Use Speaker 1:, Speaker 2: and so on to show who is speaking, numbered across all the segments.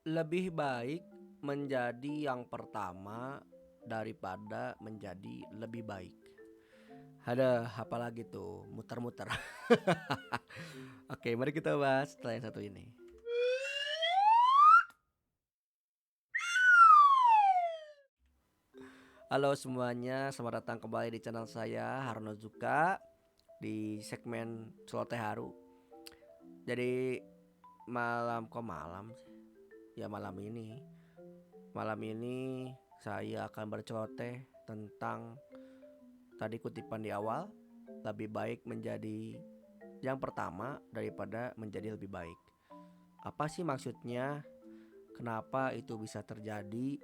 Speaker 1: Lebih baik menjadi yang pertama daripada menjadi lebih baik. Ada apa lagi tuh? Muter-muter. Oke, mari kita bahas setelah yang satu ini. Halo semuanya, selamat datang kembali di channel saya Harno Zuka di segmen Celoteh Haru. Jadi malam sih? Ya malam ini saya akan berceloteh tentang tadi kutipan di awal, lebih baik menjadi yang pertama daripada menjadi lebih baik. Apa sih maksudnya? Kenapa itu bisa terjadi?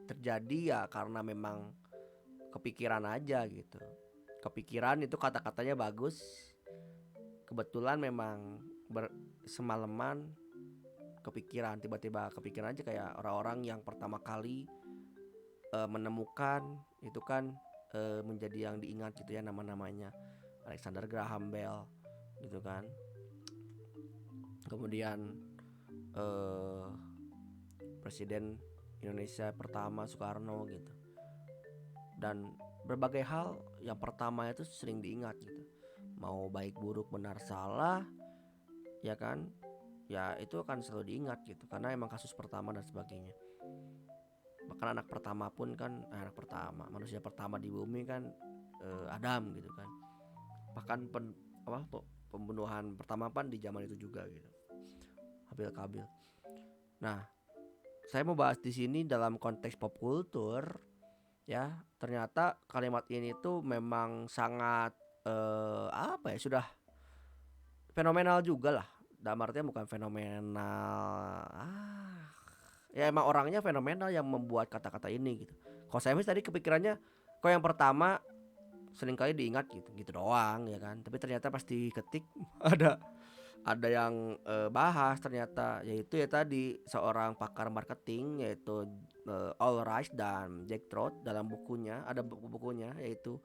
Speaker 1: Terjadi ya karena memang kepikiran aja gitu. Kepikiran itu kata-katanya bagus. Kebetulan memang semalaman kepikiran, tiba-tiba kepikiran aja kayak orang-orang yang pertama kali menemukan itu kan menjadi yang diingat gitu ya, nama-namanya Alexander Graham Bell gitu kan. Kemudian eh, Presiden Indonesia pertama Soekarno gitu. Dan berbagai hal yang pertama itu sering diingat gitu. Mau baik buruk benar salah ya kan, ya itu akan selalu diingat gitu, karena emang kasus pertama dan sebagainya. Bahkan anak pertama pun kan anak pertama, manusia pertama di bumi kan Adam gitu kan. Bahkan pembunuhan pertama kan di zaman itu juga gitu, Habil Kabil. Nah, saya mau bahas di sini dalam konteks pop kultur ya. Ternyata kalimat ini tuh memang sangat apa ya, sudah fenomenal juga lah. Dalam artinya bukan fenomenal, ya emang orangnya fenomenal yang membuat kata-kata ini gitu. Kalau saya tadi kepikirannya kok yang pertama seringkali diingat gitu gitu doang ya kan, tapi ternyata pasti ketik ada yang bahas ternyata, yaitu ya tadi seorang pakar marketing yaitu All Rice dan Jack Trout dalam bukunya, ada bukunya yaitu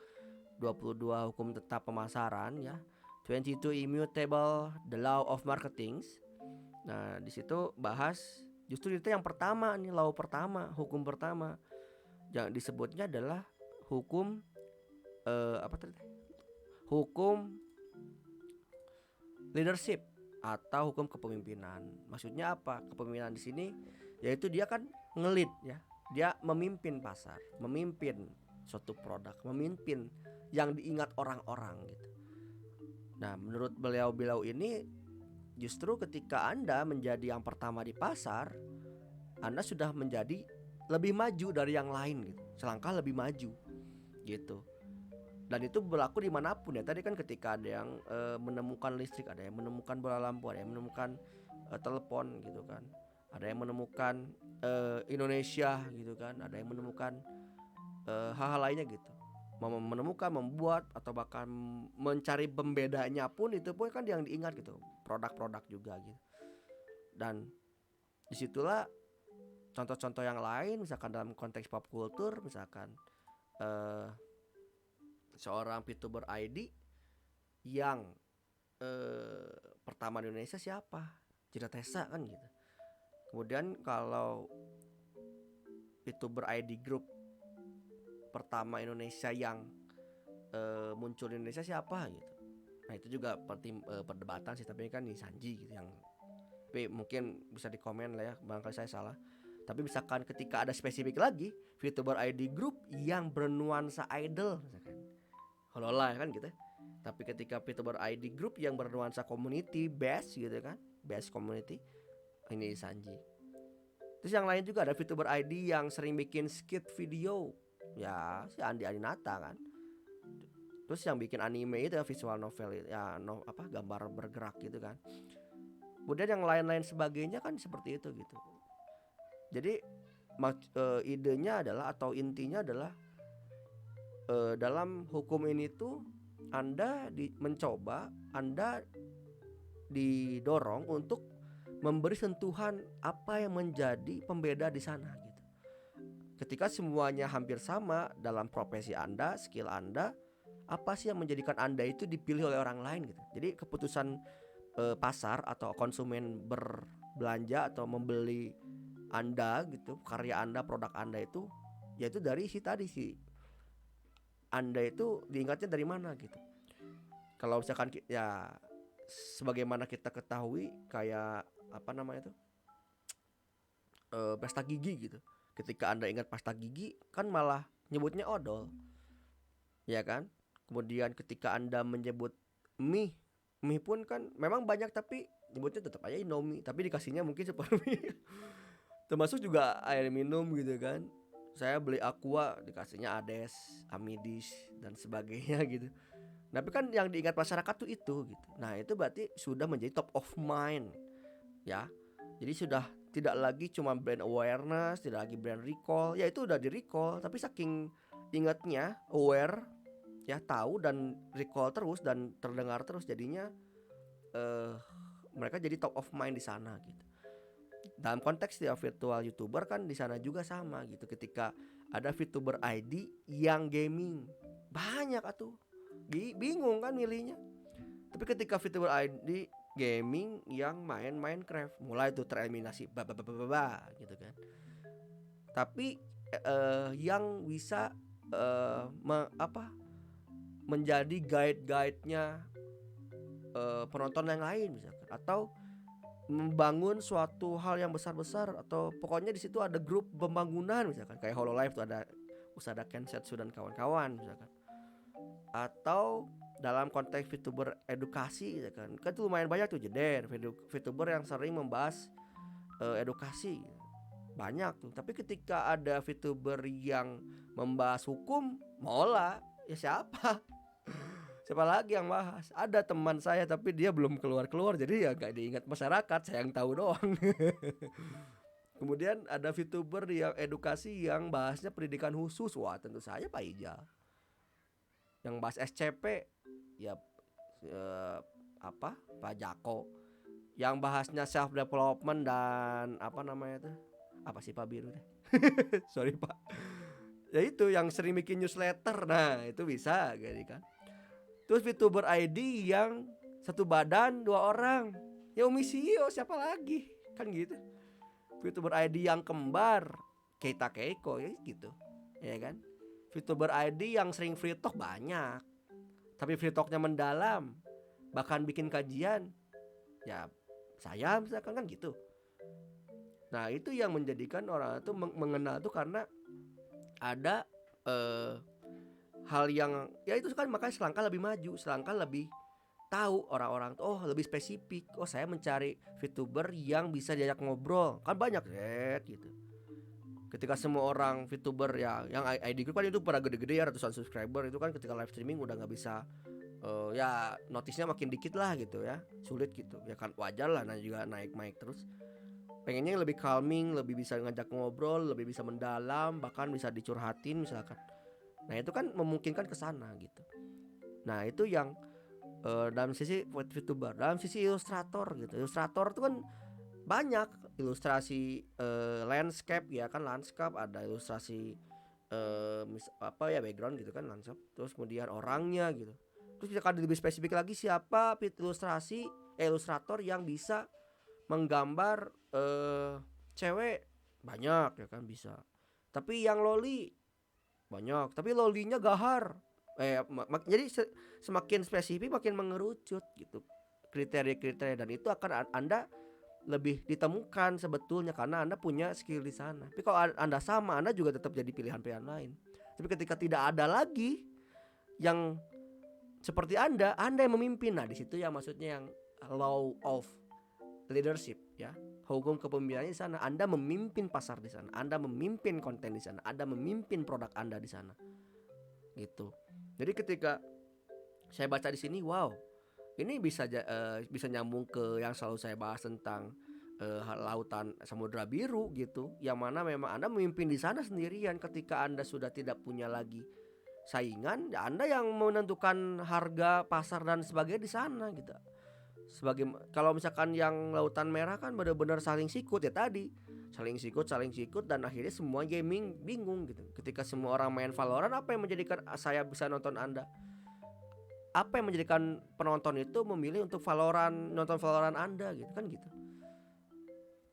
Speaker 1: 22 Hukum Tetap Pemasaran ya, 22 Immutable The Law of Marketing. Nah, di situ bahas justru itu yang pertama nih, law pertama, hukum pertama. Yang disebutnya adalah hukum apa tadi? Hukum leadership atau hukum kepemimpinan. Maksudnya apa? Kepemimpinan di sini yaitu dia kan ngelit ya. Dia memimpin pasar, memimpin suatu produk, memimpin yang diingat orang-orang gitu. Nah, menurut beliau ini justru ketika Anda menjadi yang pertama di pasar, Anda sudah menjadi lebih maju dari yang lain gitu. Selangkah lebih maju gitu. Dan itu berlaku dimanapun ya. Tadi kan ketika ada yang menemukan listrik, ada yang menemukan bola lampu, ada yang menemukan telepon gitu kan, ada yang menemukan Indonesia gitu kan, ada yang menemukan hal-hal lainnya gitu. Menemukan, membuat, atau bahkan mencari pembedanya pun, itu pun kan yang diingat gitu, produk-produk juga gitu. Dan disitulah contoh-contoh yang lain, misalkan dalam konteks pop culture, misalkan eh, seorang VTuber ID yang pertama di Indonesia siapa? Citra Tesa kan gitu. Kemudian kalau VTuber ID Group pertama Indonesia yang muncul di Indonesia siapa gitu. Nah itu juga perdebatan sih, tapi kan di Sanji gitu yang, tapi mungkin bisa dikomen lah ya, barangkali saya salah. Tapi misalkan ketika ada spesifik lagi VTuber ID Group yang bernuansa idol misalkan Hololive kan gitu. Tapi ketika VTuber ID Group yang bernuansa community based gitu kan, based community, ini Sanji. Terus yang lain juga ada VTuber ID yang sering bikin skit video, ya si Andi Adinata kan. Terus yang bikin anime itu ya, visual novel ya, gambar bergerak gitu kan. Kemudian yang lain-lain sebagainya kan seperti itu gitu. Jadi idenya adalah, atau intinya adalah, dalam hukum ini tuh Anda mencoba, Anda didorong untuk memberi sentuhan apa yang menjadi pembeda di sana gitu. Ketika semuanya hampir sama dalam profesi Anda, skill Anda, apa sih yang menjadikan Anda itu dipilih oleh orang lain gitu. Jadi keputusan pasar atau konsumen belanja atau membeli Anda gitu, karya Anda, produk Anda itu, yaitu dari si tadi si Anda itu diingatnya dari mana gitu. Kalau misalkan ya sebagaimana kita ketahui kayak apa namanya itu, pasta gigi gitu. Ketika Anda ingat pasta gigi kan malah nyebutnya odol, ya kan? Kemudian ketika Anda menyebut mie, mie pun kan memang banyak tapi nyebutnya tetap aja Indomie, tapi dikasihnya mungkin super mie. Termasuk juga air minum gitu kan. Saya beli Aqua dikasihnya Ades, Amidis dan sebagainya gitu. Tapi kan yang diingat masyarakat tuh itu gitu. Nah, itu berarti sudah menjadi top of mind ya. Jadi sudah tidak lagi cuma brand awareness, tidak lagi brand recall, ya itu udah di recall, tapi saking ingatnya, aware ya, tahu dan recall terus dan terdengar terus, jadinya mereka jadi top of mind di sana gitu. Dalam konteks dia virtual YouTuber kan di sana juga sama gitu. Ketika ada VTuber ID yang gaming, banyak atuh. Bingung kan milihnya. Tapi ketika VTuber ID gaming yang main Minecraft, mulai tuh tereliminasi gitu kan. Tapi yang bisa menjadi guide-guide-nya penonton yang lain misalkan, atau membangun suatu hal yang besar-besar, atau pokoknya di situ ada grup pembangunan misalkan kayak Hololive tuh ada Usada Kensetsu dan kawan-kawan misalkan, atau dalam konteks VTuber edukasi misalkan, kan tuh lumayan banyak tuh jeder VTuber yang sering membahas edukasi banyak tuh. Tapi ketika ada VTuber yang membahas hukum, mola ya siapa siapa lagi yang bahas? Ada teman saya tapi dia belum keluar-keluar, jadi ya gak diingat masyarakat, saya yang tahu doang. Kemudian ada VTuber yang edukasi yang bahasnya pendidikan khusus, wah tentu saja Pak Ijal. Yang bahas SCP ya Pak Jako. Yang bahasnya self development dan apa namanya itu? Apa sih Pak Biru deh? Sorry Pak. Ya itu yang sering bikin newsletter. Nah, itu bisa jadi kan. Terus VTuber ID yang satu badan 2 orang, ya Umi Sio siapa lagi kan gitu. VTuber ID yang kembar Keita Keiko ya gitu, ya kan. VTuber ID yang sering free talk banyak, tapi free talknya mendalam, bahkan bikin kajian, ya saya misalkan kan gitu. Nah itu yang menjadikan orang itu mengenal tuh karena ada hal yang ya itu kan, makanya selangkah lebih maju, selangkah lebih tahu orang-orang tuh, oh lebih spesifik, oh saya mencari VTuber yang bisa diajak ngobrol, kan banyak gitu. Ketika semua orang VTuber ya yang ID group kan itu pada gede-gede ya, ratusan subscriber, itu kan ketika live streaming udah nggak bisa ya notisnya makin dikit lah gitu ya, sulit gitu ya kan, wajar lah. Nah juga naik terus, pengennya yang lebih calming, lebih bisa ngajak ngobrol, lebih bisa mendalam, bahkan bisa dicurhatin misalkan. Nah itu kan memungkinkan ke sana gitu. Nah itu yang dalam sisi VTuber. Dalam sisi ilustrator gitu, ilustrator itu kan banyak ilustrasi landscape ya kan, landscape ada ilustrasi background gitu kan, landscape. Terus kemudian orangnya gitu. Terus kita lebih spesifik lagi, siapa ilustrator yang bisa menggambar cewek, banyak ya kan bisa. Tapi yang loli banyak, tapi lolinya gahar. Jadi semakin spesifik makin mengerucut gitu kriteria-kriteria, dan itu akan Anda lebih ditemukan sebetulnya karena Anda punya skill di sana. Tapi kalau Anda sama, Anda juga tetap jadi pilihan-pilihan lain. Tapi ketika tidak ada lagi yang seperti Anda yang memimpin. Nah, di situ ya maksudnya yang law of leadership ya. Hukum kepemimpinan di sana, Anda memimpin pasar di sana, Anda memimpin konten di sana, Anda memimpin produk Anda di sana. Gitu. Jadi ketika saya baca di sini, wow, ini bisa nyambung ke yang selalu saya bahas tentang lautan Samudra Biru gitu, yang mana memang Anda memimpin di sana sendirian. Ketika Anda sudah tidak punya lagi saingan, ya Anda yang menentukan harga pasar dan sebagainya di sana gitu. Kalau misalkan yang lautan merah kan benar-benar saling sikut ya tadi, saling sikut dan akhirnya semua gaming bingung gitu. Ketika semua orang main Valorant, apa yang menjadikan saya bisa nonton Anda? Apa yang menjadikan penonton itu memilih untuk nonton Valorant Anda gitu kan gitu.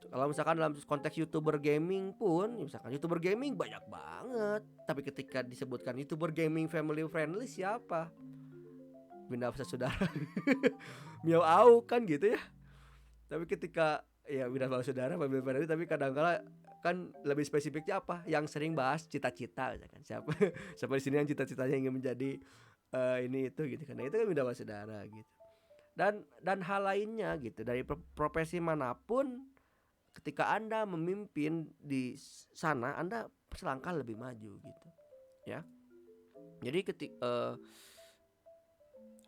Speaker 1: Kalau misalkan dalam konteks YouTuber gaming pun, misalkan YouTuber gaming banyak banget, tapi ketika disebutkan YouTuber gaming family friendly siapa? Bunda Saudara, Miao Au kan gitu ya. Tapi ketika ya Bunda Saudara family friendly, tapi kadang-kala kan lebih spesifiknya apa? Yang sering bahas cita-cita kan. Siapa siapa di sini yang cita-citanya ingin menjadi ini itu gitu kan. Nah, itu kan Bunda Saudara gitu. Dan hal lainnya gitu, dari profesi manapun, ketika Anda memimpin di sana, Anda selangkah lebih maju gitu ya. Jadi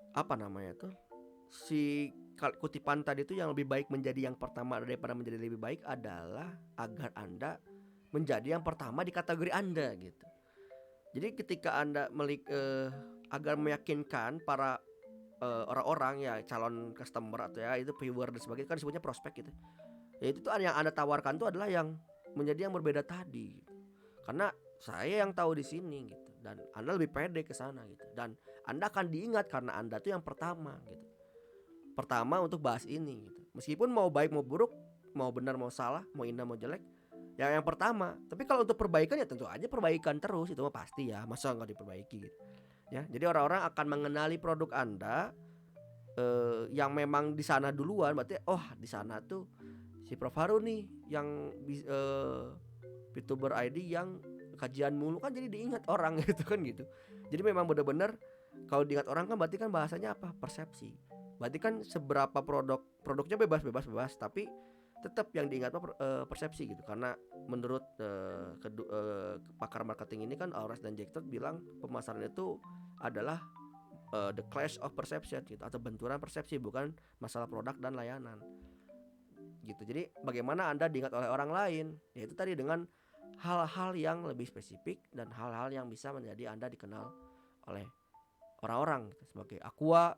Speaker 1: apa namanya tuh, si kutipan tadi itu, yang lebih baik menjadi yang pertama daripada menjadi lebih baik adalah agar Anda menjadi yang pertama di kategori Anda gitu. Jadi ketika Anda agar meyakinkan para orang-orang ya, calon customer atau ya itu viewer dan sebagainya, kan disebutnya prospek gitu. Ya itu tuh yang Anda tawarkan tuh adalah yang menjadi yang berbeda tadi gitu. Karena saya yang tahu di sini gitu, dan Anda lebih pede ke sana gitu, dan Anda akan diingat karena Anda tuh yang pertama gitu. Pertama untuk bahas ini gitu. Meskipun mau baik mau buruk, mau benar mau salah, mau indah mau jelek, ya yang pertama. Tapi kalau untuk perbaikan ya tentu aja perbaikan terus, itu mah pasti ya, masa nggak diperbaiki gitu. Ya, jadi orang-orang akan mengenali produk Anda yang memang di sana duluan. Berarti di sana tuh si Prof Haru nih yang VTuber ID yang kajian mulu, kan jadi diingat orang gitu kan gitu. Jadi memang benar-benar kalau diingat orang kan berarti kan bahasanya apa? Persepsi. Berarti kan seberapa produknya bebas, tapi tetap yang diingat persepsi gitu. Karena menurut pakar marketing ini kan, Aures dan Jack Todd bilang pemasaran itu adalah the clash of perception gitu, atau benturan persepsi, bukan masalah produk dan layanan gitu. Jadi bagaimana Anda diingat oleh orang lain, yaitu tadi dengan hal-hal yang lebih spesifik dan hal-hal yang bisa menjadi Anda dikenal oleh orang-orang gitu, sebagai aqua,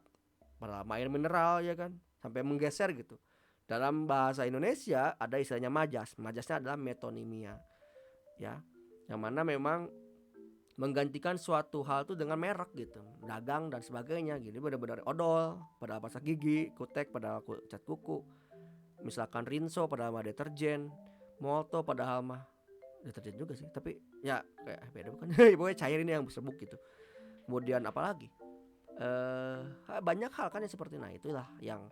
Speaker 1: pada air mineral ya kan, sampai menggeser gitu. Dalam bahasa Indonesia ada istilahnya majas. Majasnya adalah metonimia ya, yang mana memang menggantikan suatu hal tuh dengan merek gitu, dagang dan sebagainya gitu. Benar-benar odol padahal pasta gigi, kutek padahal cat kuku, misalkan Rinso padahal mah deterjen, Molto padahal mah deterjen juga sih, tapi ya kayak beda bukan. Pokoknya cair ini yang serbuk gitu. Kemudian apalagi banyak hal kan yang seperti, nah itulah yang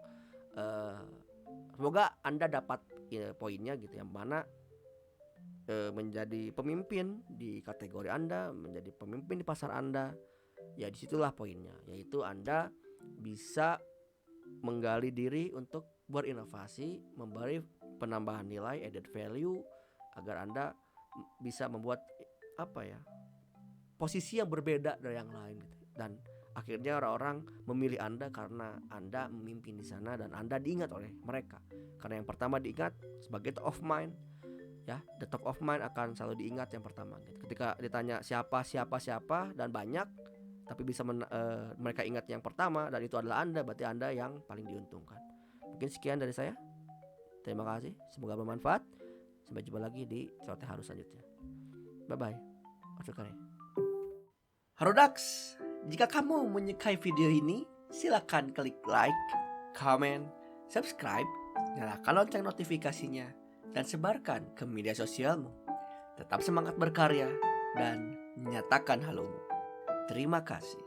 Speaker 1: semoga Anda dapat poinnya gitu, yang mana menjadi pemimpin di kategori Anda, menjadi pemimpin di pasar Anda, ya disitulah poinnya, yaitu Anda bisa menggali diri untuk berinovasi, memberi penambahan nilai added value, agar Anda bisa membuat posisi yang berbeda dari yang lain gitu. Dan akhirnya orang-orang memilih Anda karena Anda memimpin di sana dan Anda diingat oleh mereka. Karena yang pertama diingat sebagai top of mind ya, the top of mind akan selalu diingat yang pertama gitu. Ketika ditanya siapa dan banyak, tapi bisa mereka ingat yang pertama dan itu adalah Anda, berarti Anda yang paling diuntungkan. Mungkin sekian dari saya. Terima kasih, semoga bermanfaat. Sampai jumpa lagi di Celoteh Haru selanjutnya. Bye bye. Harodax, jika kamu menyukai video ini, silakan klik like, comment, subscribe, nyalakan lonceng notifikasinya, dan sebarkan ke media sosialmu. Tetap semangat berkarya dan nyatakan halomu. Terima kasih.